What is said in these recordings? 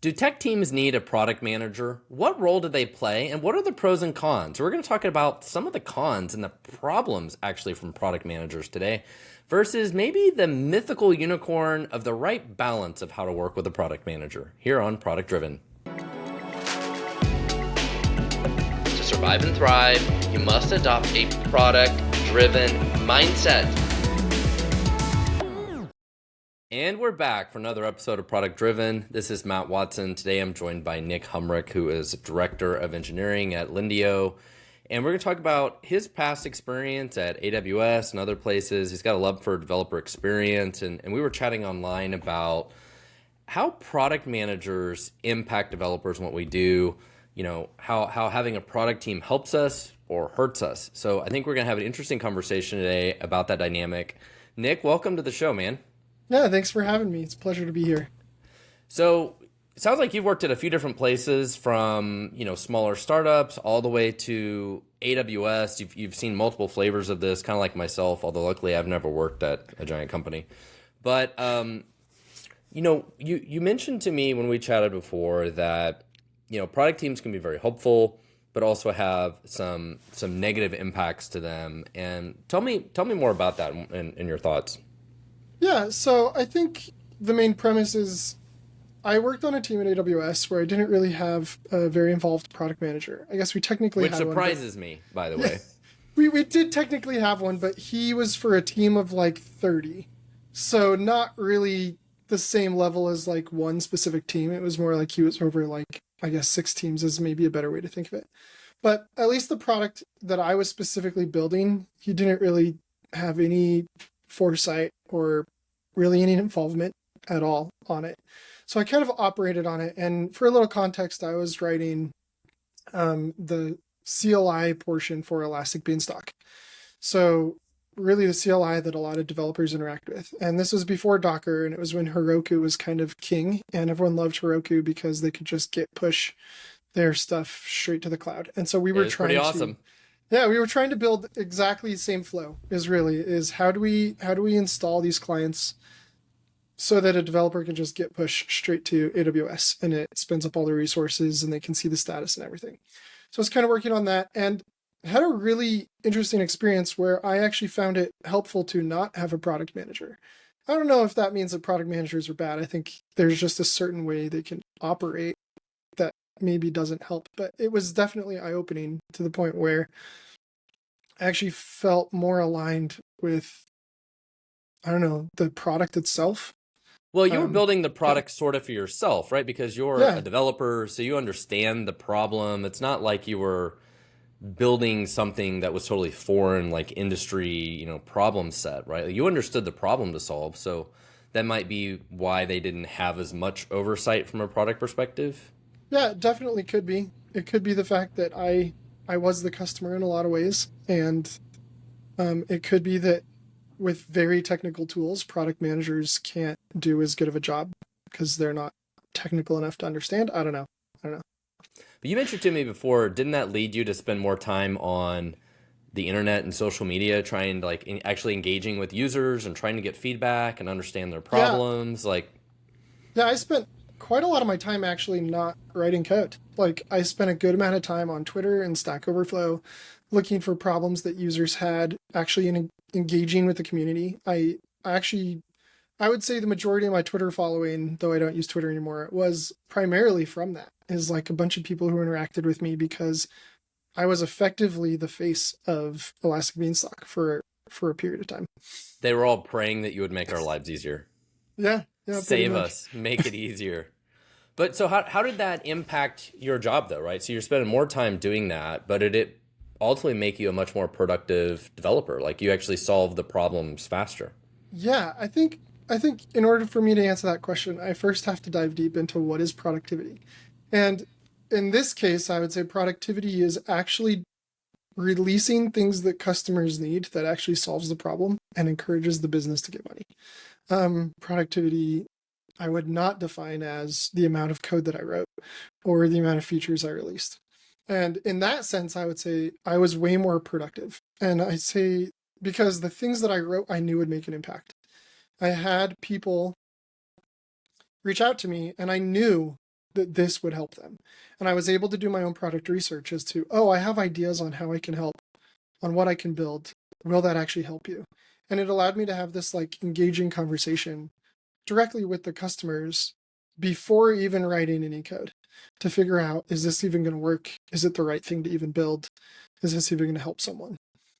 Do tech teams need a product manager? What role do they play? And what are the pros and cons? We're going to talk about some of the cons and the problems actually from product managers today versus maybe the mythical unicorn of the right balance of how to work with a product manager here on Product Driven. To survive and thrive, you must adopt a product-driven mindset. And we're back for another episode of Product Driven. This is Matt Watson. Today I'm joined by Nick Humrich, who is Director of Engineering at Lindio. And we're going to talk about his past experience at AWS and other places. He's got a love for developer experience. And we were chatting online about how product managers impact developers and what we do, you know, how having a product team helps us or hurts us. So I think we're going to have an interesting conversation today about that dynamic. Nick, welcome to the show, man. Yeah, thanks for having me. It's a pleasure to be here. So it sounds like you've worked at a few different places from, smaller startups all the way to AWS. You've seen multiple flavors of this, kind of like myself, although luckily I've never worked at a giant company. But, you mentioned to me when we chatted before that, product teams can be very helpful, but also have some negative impacts to them. And tell me more about that and your thoughts. Yeah, so I think the main premise is I worked on a team at AWS where I didn't really have a very involved product manager. I guess we technically Which had one. Which surprises me, by the way. We did technically have one, but he was for a team of like 30. So not really the same level as like one specific team. It was more like he was over like, I guess 6 teams is maybe a better way to think of it. But at least the product that I was specifically building, he didn't really have any foresight or really any involvement at all on it. So I kind of operated on it. And for a little context, I was writing the CLI portion for Elastic Beanstalk. So really the CLI that a lot of developers interact with. And this was before Docker, and it was when Heroku was kind of king, and everyone loved Heroku because they could just push their stuff straight to the cloud. And so we were trying pretty awesome. We were trying to build exactly the same flow is how do we install these clients so that a developer can just get pushed straight to AWS and it spins up all the resources and they can see the status and everything. So I was kind of working on that and had a really interesting experience where I actually found it helpful to not have a product manager. I don't know if that means that product managers are bad. I think there's just a certain way they can operate that maybe doesn't help, but it was definitely eye-opening to the point where I actually felt more aligned with, the product itself. Well, you were building the product sort of for yourself, right? Because you're a developer, so you understand the problem. It's not like you were building something that was totally foreign, like industry, problem set, right? You understood the problem to solve. So that might be why they didn't have as much oversight from a product perspective. Yeah, it definitely could be. It could be the fact that I was the customer in a lot of ways. And it could be that with very technical tools, product managers can't do as good of a job because they're not technical enough to understand. I don't know. But you mentioned to me before, didn't that lead you to spend more time on the internet and social media, trying to actually engaging with users and trying to get feedback and understand their problems? Yeah, I spent quite a lot of my time actually not writing code. I spent a good amount of time on Twitter and Stack Overflow looking for problems that users had, actually engaging with the community. I would say the majority of my Twitter following, though I don't use Twitter anymore, was primarily from that. Is like a bunch of people who interacted with me because I was effectively the face of Elastic Beanstalk for a period of time. They were all praying that you would make our lives easier. Yeah. Save us, make it easier. But so how did that impact your job though, right? So you're spending more time doing that, but did it ultimately make you a much more productive developer? Like you actually solve the problems faster? Yeah, I think in order for me to answer that question, I first have to dive deep into what is productivity. And in this case, I would say productivity is actually releasing things that customers need that actually solves the problem and encourages the business to get money. Productivity, I would not define as the amount of code that I wrote or the amount of features I released. And in that sense, I would say I was way more productive. And I say because the things that I wrote, I knew would make an impact. I had people reach out to me and I knew that this would help them. And I was able to do my own product research as to, oh, I have ideas on how I can help, on what I can build. Will that actually help you? And it allowed me to have this like engaging conversation directly with the customers before even writing any code to figure out, is this even going to work? Is it the right thing to even build? Is this even going to help someone?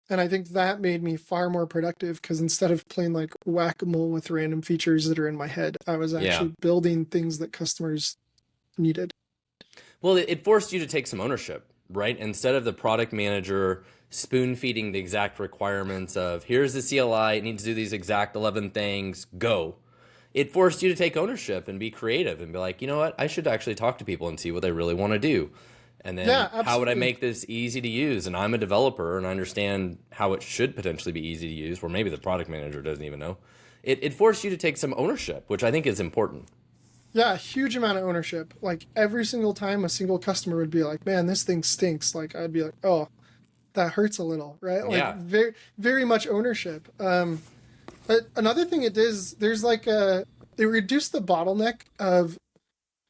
And I think that made me far more productive because instead of playing like whack-a-mole with random features that are in my head, I was actually building things that customers needed. Well, it forced you to take some ownership, right? Instead of the product manager spoon feeding the exact requirements of here's the CLI, it needs to do these exact 11 things, go. It forced you to take ownership and be creative and be like, you know what, I should actually talk to people and see what they really want to do. And then how would I make this easy to use? And I'm a developer and I understand how it should potentially be easy to use, where maybe the product manager doesn't even know. It forced you to take some ownership, which I think is important. Yeah, a huge amount of ownership. Like every single time a single customer would be like, man, this thing stinks. Like I'd be like, oh, that hurts a little, right? Like very, very much ownership. But another thing it does, there's like it reduced the bottleneck of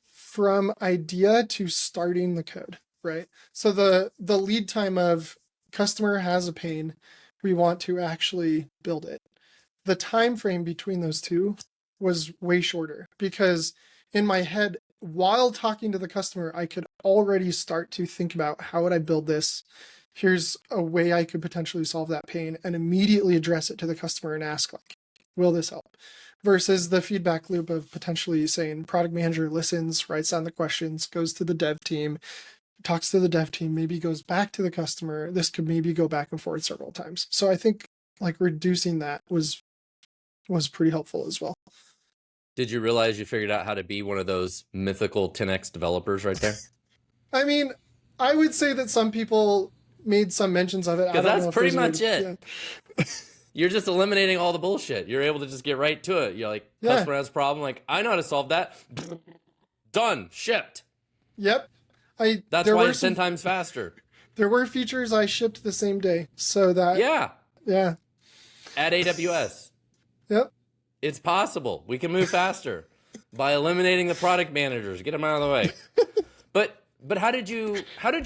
from idea to starting the code, right? So the lead time of customer has a pain, we want to actually build it. The time frame between those two was way shorter because in my head, while talking to the customer, I could already start to think about how would I build this? Here's a way I could potentially solve that pain and immediately address it to the customer and ask like, will this help? Versus the feedback loop of potentially saying product manager listens, writes down the questions, goes to the dev team, talks to the dev team, maybe goes back to the customer. This could maybe go back and forth several times. So I think like reducing that was pretty helpful as well. Did you realize you figured out how to be one of those mythical 10x developers right there? I mean, I would say that some people made some mentions of it. Because that's pretty much it. Yeah. You're just eliminating all the bullshit. You're able to just get right to it. You're like, customer has a problem. Like, I know how to solve that. Done. Shipped. Yep. That's why it's 10 times faster. There were features I shipped the same day. So that. Yeah. At AWS. Yep. It's possible. We can move faster by eliminating the product managers. Get them out of the way. But how did you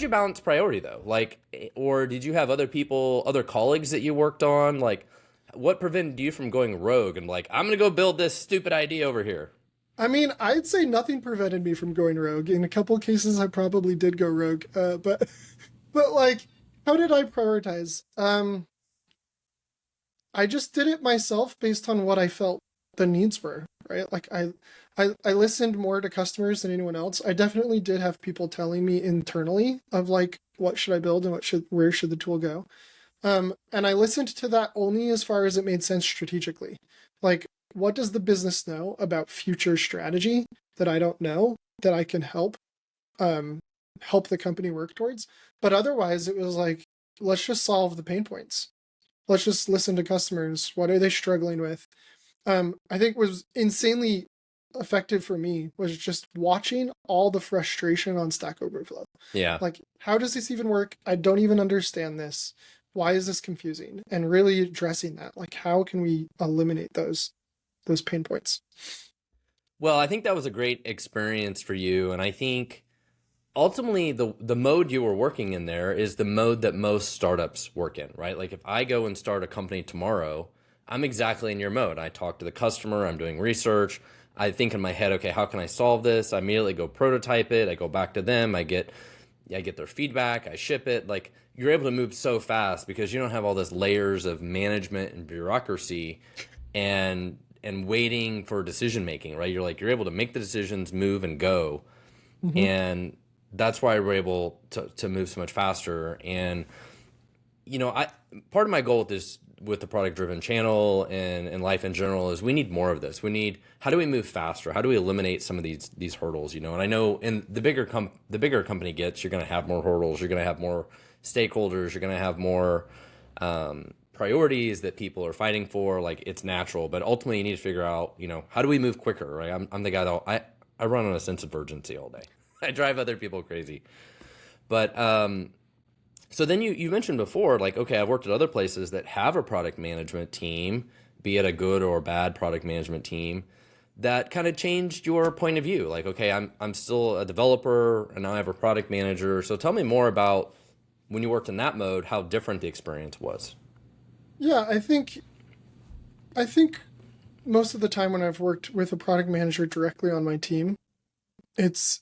balance priority though? Like, or did you have other people, other colleagues that you worked on? Like, what prevented you from going rogue and like, I'm going to go build this stupid idea over here? I mean, I'd say nothing prevented me from going rogue. In a couple of cases, I probably did go rogue. But like, how did I prioritize? I just did it myself based on what I felt the needs were, right? Like I listened more to customers than anyone else. I definitely did have people telling me internally of like, what should I build and where should the tool go? And I listened to that only as far as it made sense strategically. Like, what does the business know about future strategy that I don't know that I can help the company work towards? But otherwise it was like, let's just solve the pain points. Let's just listen to customers. What are they struggling with? I think was insanely effective for me was just watching all the frustration on Stack Overflow. Yeah. Like, how does this even work? I don't even understand this. Why is this confusing? And really addressing that. Like, how can we eliminate those pain points? Well, I think that was a great experience for you. And I think ultimately the mode you were working in there is the mode that most startups work in, right? Like if I go and start a company tomorrow, I'm exactly in your mode. I talk to the customer, I'm doing research. I think in my head, okay, how can I solve this? I immediately go prototype it. I go back to them. I get their feedback. I ship it. Like you're able to move so fast because you don't have all this layers of management and bureaucracy and waiting for decision making, right? You're able to make the decisions, move and go. Mm-hmm. And that's why we're able to move so much faster. And, you know, part of my goal with the product driven channel and life in general is we need more of this. How do we move faster? How do we eliminate some of these hurdles, you know? And I know in the bigger company gets, you're going to have more hurdles. You're going to have more stakeholders. You're going to have more priorities that people are fighting for. Like it's natural, but ultimately you need to figure out, you know, how do we move quicker, right? I'm the guy that I run on a sense of urgency all day. I drive other people crazy. But so then you mentioned before, like, okay, I've worked at other places that have a product management team, be it a good or bad product management team. that kind of changed your point of view? Like, okay, I'm still a developer and now I have a product manager. So tell me more about when you worked in that mode, how different the experience was. Yeah, I think most of the time when I've worked with a product manager directly on my team, it's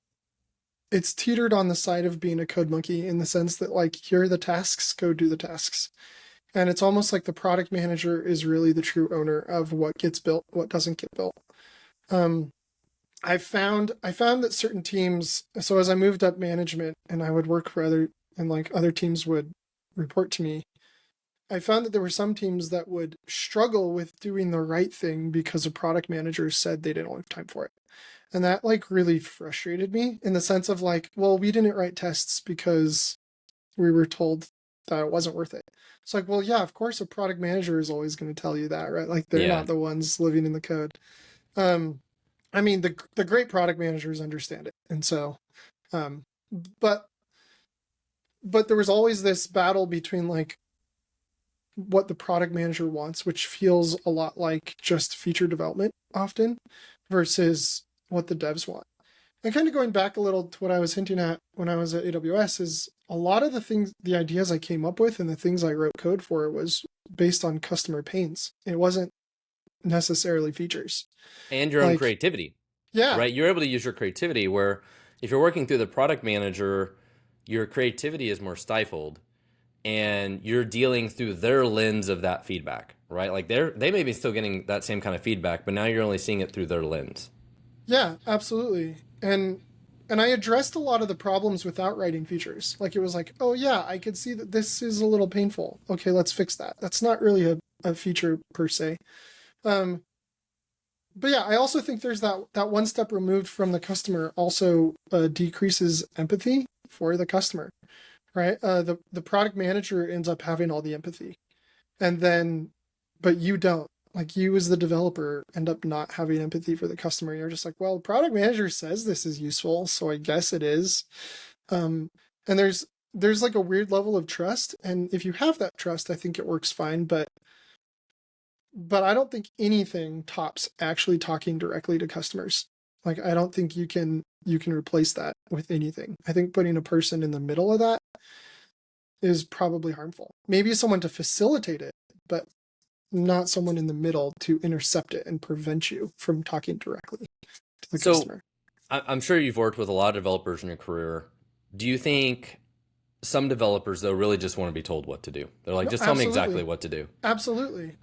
it's teetered on the side of being a code monkey in the sense that like here are the tasks, go do the tasks. And it's almost like the product manager is really the true owner of what gets built, what doesn't get built. Um, I found that certain teams, so as I moved up management and I would work for other and like other teams would report to me, I found that there were some teams that would struggle with doing the right thing because a product manager said they didn't have time for it. And that like really frustrated me in the sense of like, well, we didn't write tests because we were told that it wasn't worth it. It's like, well, yeah, of course a product manager is always going to tell you that, right? Like they're Yeah. not the ones living in the code. Um, I mean, the great product managers understand it. And so, um, but there was always this battle between like what the product manager wants, which feels a lot like just feature development often, versus what the devs want. And kind of going back a little to what I was hinting at when I was at AWS is a lot of the things, the ideas I came up with and the things I wrote code for was based on customer pains. It wasn't necessarily features. And your own Like, creativity, yeah, right? You're able to use your creativity where if you're working through the product manager, your creativity is more stifled and you're dealing through their lens of that feedback, right? Like they may be still getting that same kind of feedback, but now you're only seeing it through their lens. yeah, absolutely. And I addressed a lot of the problems without writing features. Like it was like, oh yeah, I could see that this is a little painful. Okay, let's fix that. That's not really a feature per se. Um, but yeah, I also think there's that one step removed from the customer also decreases empathy for the customer, right? The product manager ends up having all the empathy, and then, but you don't. Like you as the developer end up not having empathy for the customer. You're just like, well, the product manager says this is useful, so I guess it is. Um, and there's like a weird level of trust, and if you have that trust, I think it works fine. But I don't think anything tops actually talking directly to customers. Like I don't think you can replace that with anything. I think putting a person in the middle of that is probably harmful. Maybe someone to facilitate it, but not someone in the middle to intercept it and prevent you from talking directly to the So customer. I'm sure you've worked with a lot of developers in your career. Do you think some developers though really just want to be told what to do? They're like, No, just tell me exactly absolutely. what to do. Absolutely.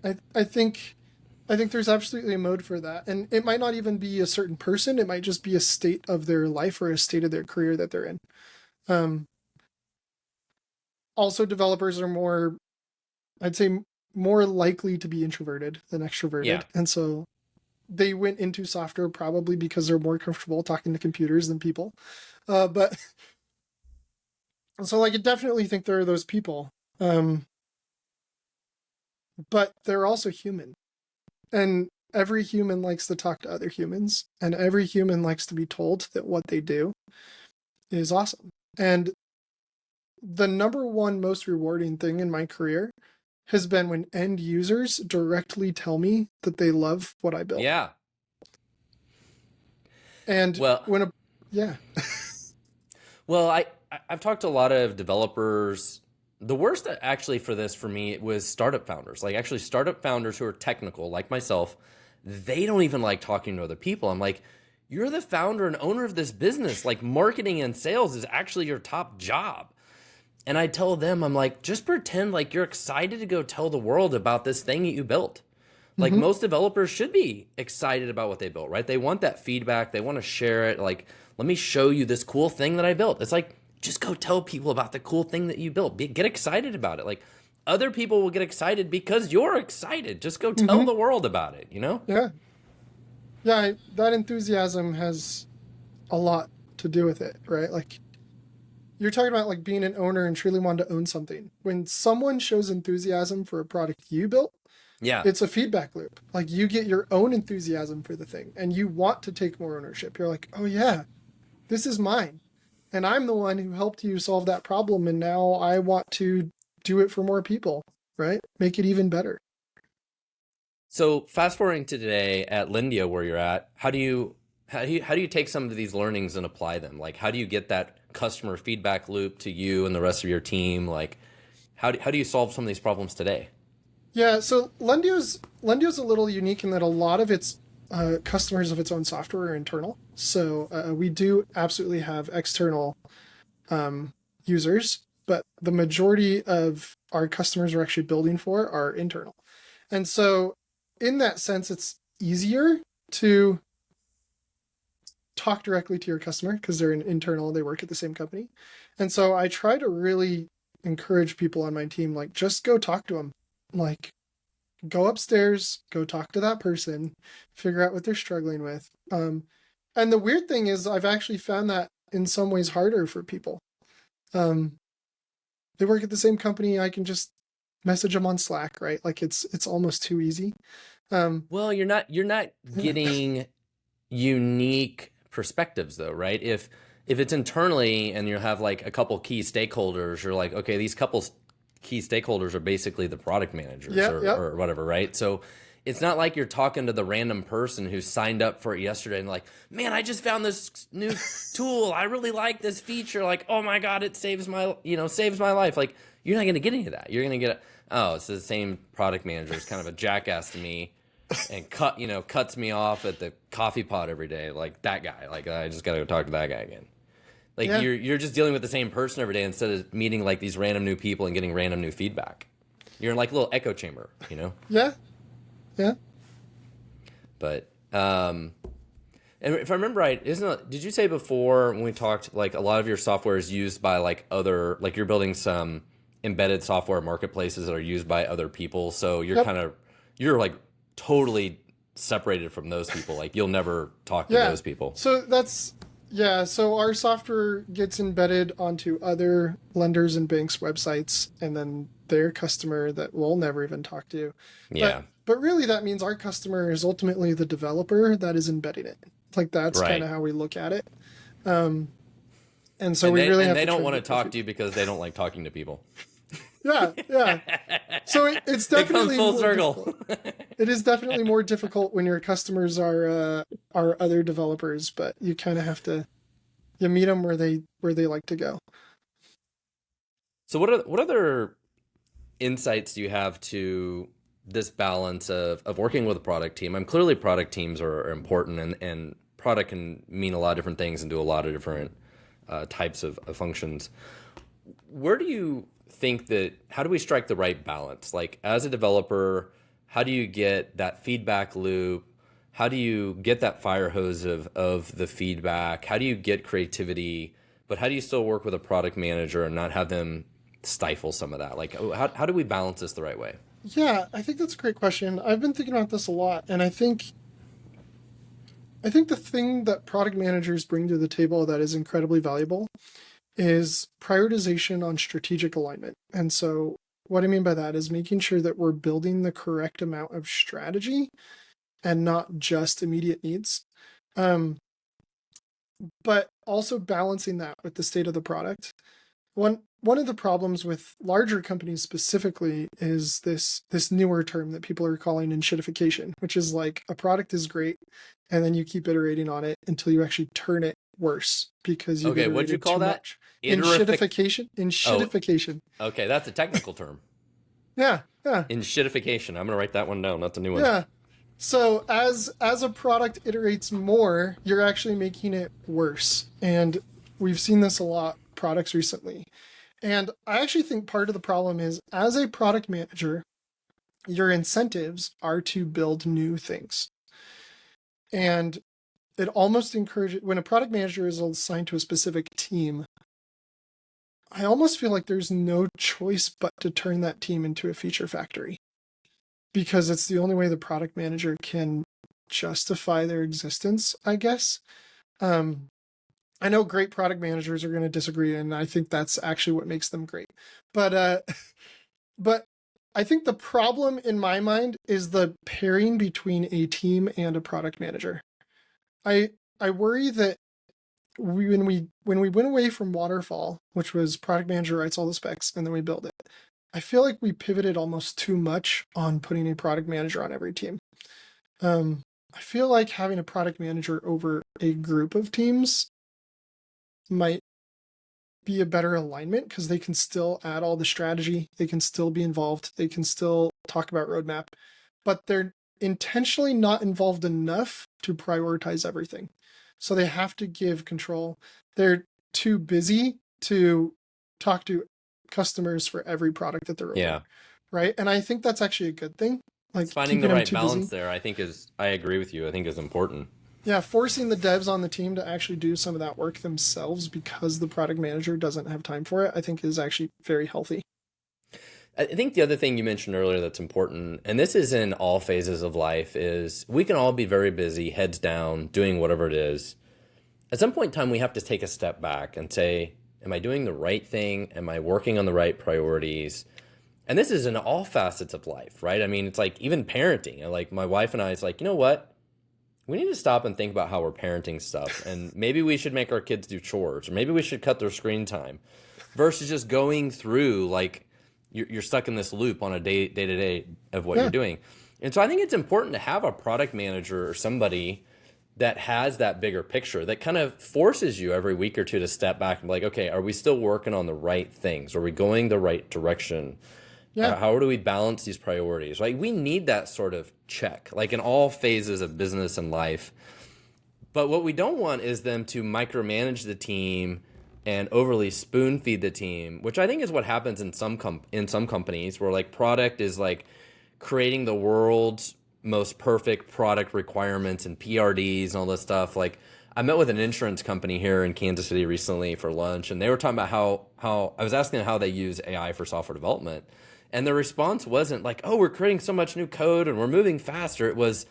I think there's absolutely a mode for that. And it might not even be a certain person. It might just be a state of their life or a state of their career that they're in. Um, Also developers are more, I'd say more likely to be introverted than extroverted. Yeah. And so they went into software probably because they're more comfortable talking to computers than people. But so like I definitely think there are those people. Um, but they're also human. And every human likes to talk to other humans. And every human likes to be told that what they do is awesome. And the number one most rewarding thing in my career has been when end users directly tell me that they love what I built. Yeah. And Well, when a, yeah, well, I've talked to a lot of developers. The worst actually for this for me was startup founders. Like actually startup founders who are technical, like myself, they don't even like talking to other people. I'm like, you're the founder and owner of this business. Like marketing and sales is actually your top job. And I tell them, I'm like, just pretend like you're excited to go tell the world about this thing that you built. Like mm-hmm, most developers should be excited about what they built, right? They want that feedback. They want to share it. Like, let me show you this cool thing that I built. It's like, just go tell people about the cool thing that you built. Get excited about it. Like, other people will get excited because you're excited. Just go tell mm-hmm, the world about it, you know? yeah, yeah, that enthusiasm has a lot to do with it, right? Like you're talking about like being an owner and truly wanting to own something. When someone shows enthusiasm for a product you built, Yeah. it's a feedback loop. Like you get your own enthusiasm for the thing and you want to take more ownership. You're like, oh yeah, this is mine. And I'm the one who helped you solve that problem. And now I want to do it for more people, right? Make it even better. So fast forwarding to today at Lindia where you're at, how do you take some of these learnings and apply them? Like how do you get that customer feedback loop to you and the rest of your team? Like how do you solve some of these problems today? Yeah, so Lendio's a little unique in that a lot of its customers of its own software are internal. So we do absolutely have external users, but the majority of our customers we're actually building for are internal. And so in that sense, it's easier to talk directly to your customer because they're an internal, they work at the same company. And so I try to really encourage people on my team, like, just go talk to them. Like, go upstairs, go talk to that person, figure out what they're struggling with. And the weird thing is, I've actually found that in some ways harder for people. Um, they work at the same company. I can just message them on Slack, right? Like it's almost too easy. Well, you're not getting unique perspectives though, right? If it's internally and you have like a couple key stakeholders, you're like, okay, these couple key stakeholders are basically the product managers or whatever, right? So it's not like you're talking to the random person who signed up for it yesterday and like, man, I just found this new tool. I really like this feature. Like, oh my God, it saves my life. Like, you're not going to get any of that. You're going to get, oh, it's the same product manager is kind of a jackass to me and cuts me off at the coffee pot every day. Like that guy, like I just got to go talk to that guy again. Like Yeah, you're just dealing with the same person every day instead of meeting like these random new people and getting random new feedback. You're in like a little echo chamber. yeah, yeah. But and if I remember right, did you say before when we talked like a lot of your software is used by like other like you're building some embedded software marketplaces that are used by other people, so Yep. you're like totally separated from those people. Like you'll never talk to Yeah. those people. So yeah. So our software gets embedded onto other lenders and banks' websites, and then their customer that we'll never even talk to. Yeah. But really, that means our customer is ultimately the developer that is embedding it. Like that's kind Right. of how we look at it. Um, and so And we they really and have they to try don't to want to get the talk to feedback. you because they don't like talking to people. Yeah, yeah. So it's It comes definitely full more circle. difficult. It is definitely more difficult when your customers are other developers, but you kind of have to you meet them where they like to go. So what other insights do you have to this balance of working with a product team? I'm clearly product teams are important and product can mean a lot of different things and do a lot of different types of functions. Where do you think that how do we strike the right balance? Like as a developer, how do you get that feedback loop? How do you get that fire hose of the feedback? How do you get creativity? But how do you still work with a product manager and not have them stifle some of that? Like how do we balance this the right way? Yeah, I think that's a great question. I've been thinking about this a lot, and I think the thing that product managers bring to the table that is incredibly valuable is prioritization on strategic alignment. And so what I mean by that is making sure that we're building the correct amount of strategy and not just immediate needs. Um, but also balancing that with the state of the product. One of the problems with larger companies specifically is this newer term that people are calling enshittification, which is like a product is great, and then you keep iterating on it until you actually turn it worse because you've Okay, what'd you iterated call too that? much. Iterific. Enshittification. Oh, Enshittification. okay, that's a technical term. Yeah, yeah, In shitification. I'm gonna write that one down. That's a new one. yeah. So as a product iterates more, you're actually making it worse, and we've seen this a lot products recently. And I actually think part of the problem is as a product manager, your incentives are to build new things. And it almost encourages when a product manager is assigned to a specific team, I almost feel like there's no choice but to turn that team into a feature factory because it's the only way the product manager can justify their existence, I guess. Um, I know great product managers are going to disagree, and I think that's actually what makes them great. But but I think the problem in my mind is the pairing between a team and a product manager. I I worry that when we went away from waterfall, which was product manager writes all the specs and then we build it, I feel like we pivoted almost too much on putting a product manager on every team. I feel like having a product manager over a group of teams might be a better alignment because they can still add all the strategy, they can still be involved, they can still talk about roadmap, but they're intentionally not involved enough to prioritize everything. So they have to give control. They're too busy to talk to customers for every product that they're over, Yeah. right? And I think that's actually a good thing. It's Like finding the keeping them right too balance busy. there, I agree with you. I think is important. Yeah, forcing the devs on the team to actually do some of that work themselves because the product manager doesn't have time for it, I think is actually very healthy. I think the other thing you mentioned earlier that's important, and this is in all phases of life, is we can all be very busy, heads down, doing whatever it is. At some point in time, we have to take a step back and say, am I doing the right thing? Am I working on the right priorities? And this is in all facets of life, right? I mean, it's like even parenting. Like my wife and I, it's like, you know what? We need to stop and think about how we're parenting stuff. And maybe we should make our kids do chores, or maybe we should cut their screen time versus just going through like you're stuck in this loop on a day to day of what you're Yeah. doing. And so I think it's important to have a product manager or somebody that has that bigger picture that kind of forces you every week or two to step back and be like, okay, are we still working on the right things? Are we going the right direction? Yeah. How do we balance these priorities? Like we need that sort of check, like in all phases of business and life. But what we don't want is them to micromanage the team and overly spoon feed the team, which I think is what happens in some companies where like product is like creating the world's most perfect product requirements and PRDs and all this stuff. Like I met with an insurance company here in Kansas City recently for lunch, and they were talking about how I was asking them how they use AI for software development. And the response wasn't like, oh, we're creating so much new code and we're moving faster. It was,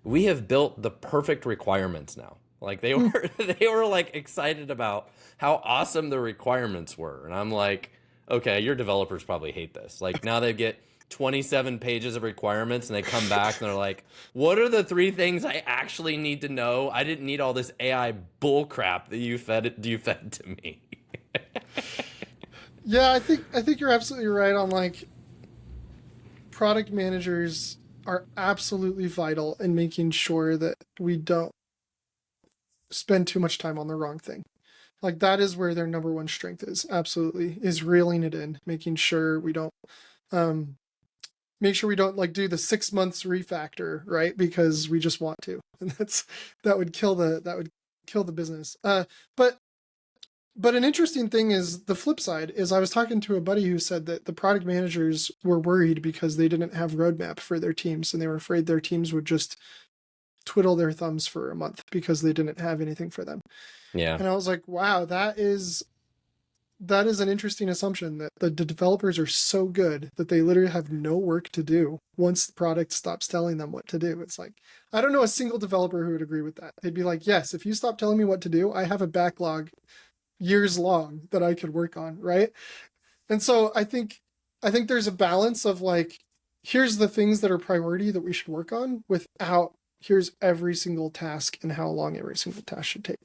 we have built the perfect requirements now. Like they were they were like excited about how awesome the requirements were. And I'm like, okay, your developers probably hate this. Like now they get 27 pages of requirements and they come back and they're like, what are the 3 things I actually need to know? I didn't need all this AI bull crap that you fed to me. Yeah, I think you're absolutely right on like product managers are absolutely vital in making sure that we don't spend too much time on the wrong thing. Like that is where their number one strength is. Absolutely, is reeling it in, making sure we don't um make sure we don't like do the 6 months refactor, right? Because we just want to. And that would kill the business. But an interesting thing is the flip side is I was talking to a buddy who said that the product managers were worried because they didn't have roadmap for their teams and they were afraid their teams would just twiddle their thumbs for a month because they didn't have anything for them. Yeah. And I was like, wow, that is an interesting assumption that the developers are so good that they literally have no work to do once the product stops telling them what to do. It's like, I don't know a single developer who would agree with that. They'd be like, yes, if you stop telling me what to do, I have a backlog years long that I could work on, right? And so I think there's a balance of like, here's the things that are priority that we should work on without here's every single task and how long every single task should take.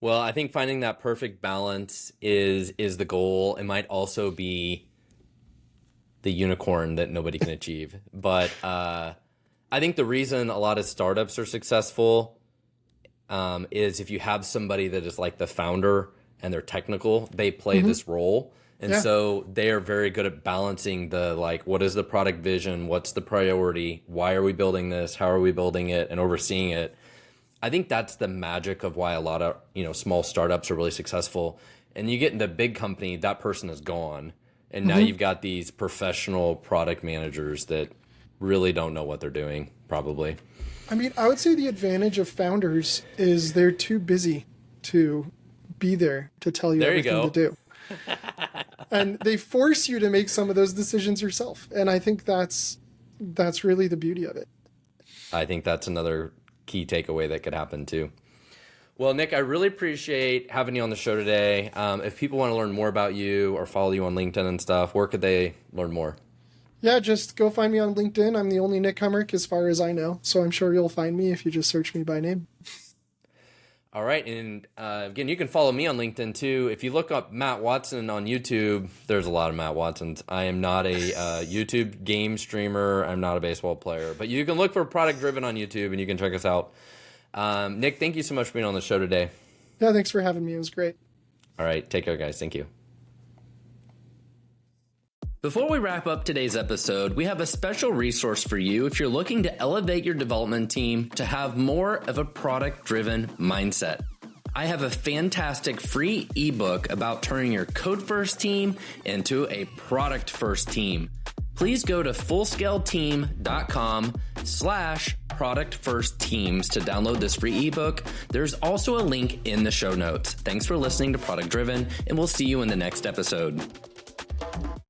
Well, I think finding that perfect balance is the goal. It might also be the unicorn that nobody can achieve. But I think the reason a lot of startups are successful is if you have somebody that is like the founder and they're technical, they play this role. And Yeah. so they are very good at balancing the like, what is the product vision? What's the priority? Why are we building this? How are we building it? And overseeing it. I think that's the magic of why a lot of, small startups are really successful. And you get into a big company, that person is gone. And now you've got these professional product managers that really don't know what they're doing, probably. I mean, I would say the advantage of founders is they're too busy to be there to tell you There you everything go. to do. And they force you to make some of those decisions yourself. And I think that's really the beauty of it. I think that's another key takeaway that could happen too. Well, Nick, I really appreciate having you on the show today. If people want to learn more about you or follow you on LinkedIn and stuff, where could they learn more? Yeah, just go find me on LinkedIn. I'm the only Nick Humrich as far as I know. So I'm sure you'll find me if you just search me by name. All right. And again, you can follow me on LinkedIn too. If you look up Matt Watson on YouTube, there's a lot of Matt Watsons. I am not a YouTube game streamer. I'm not a baseball player. But you can look for Product Driven on YouTube and you can check us out. Nick, thank you so much for being on the show today. Yeah, thanks for having me. It was great. All right. Take care, guys. Thank you. Before we wrap up today's episode, we have a special resource for you if you're looking to elevate your development team to have more of a product-driven mindset. I have a fantastic free ebook about turning your code-first team into a product-first team. Please go to fullscaleteam.com/product-first-teams to download this free ebook. There's also a link in the show notes. Thanks for listening to Product Driven, and we'll see you in the next episode.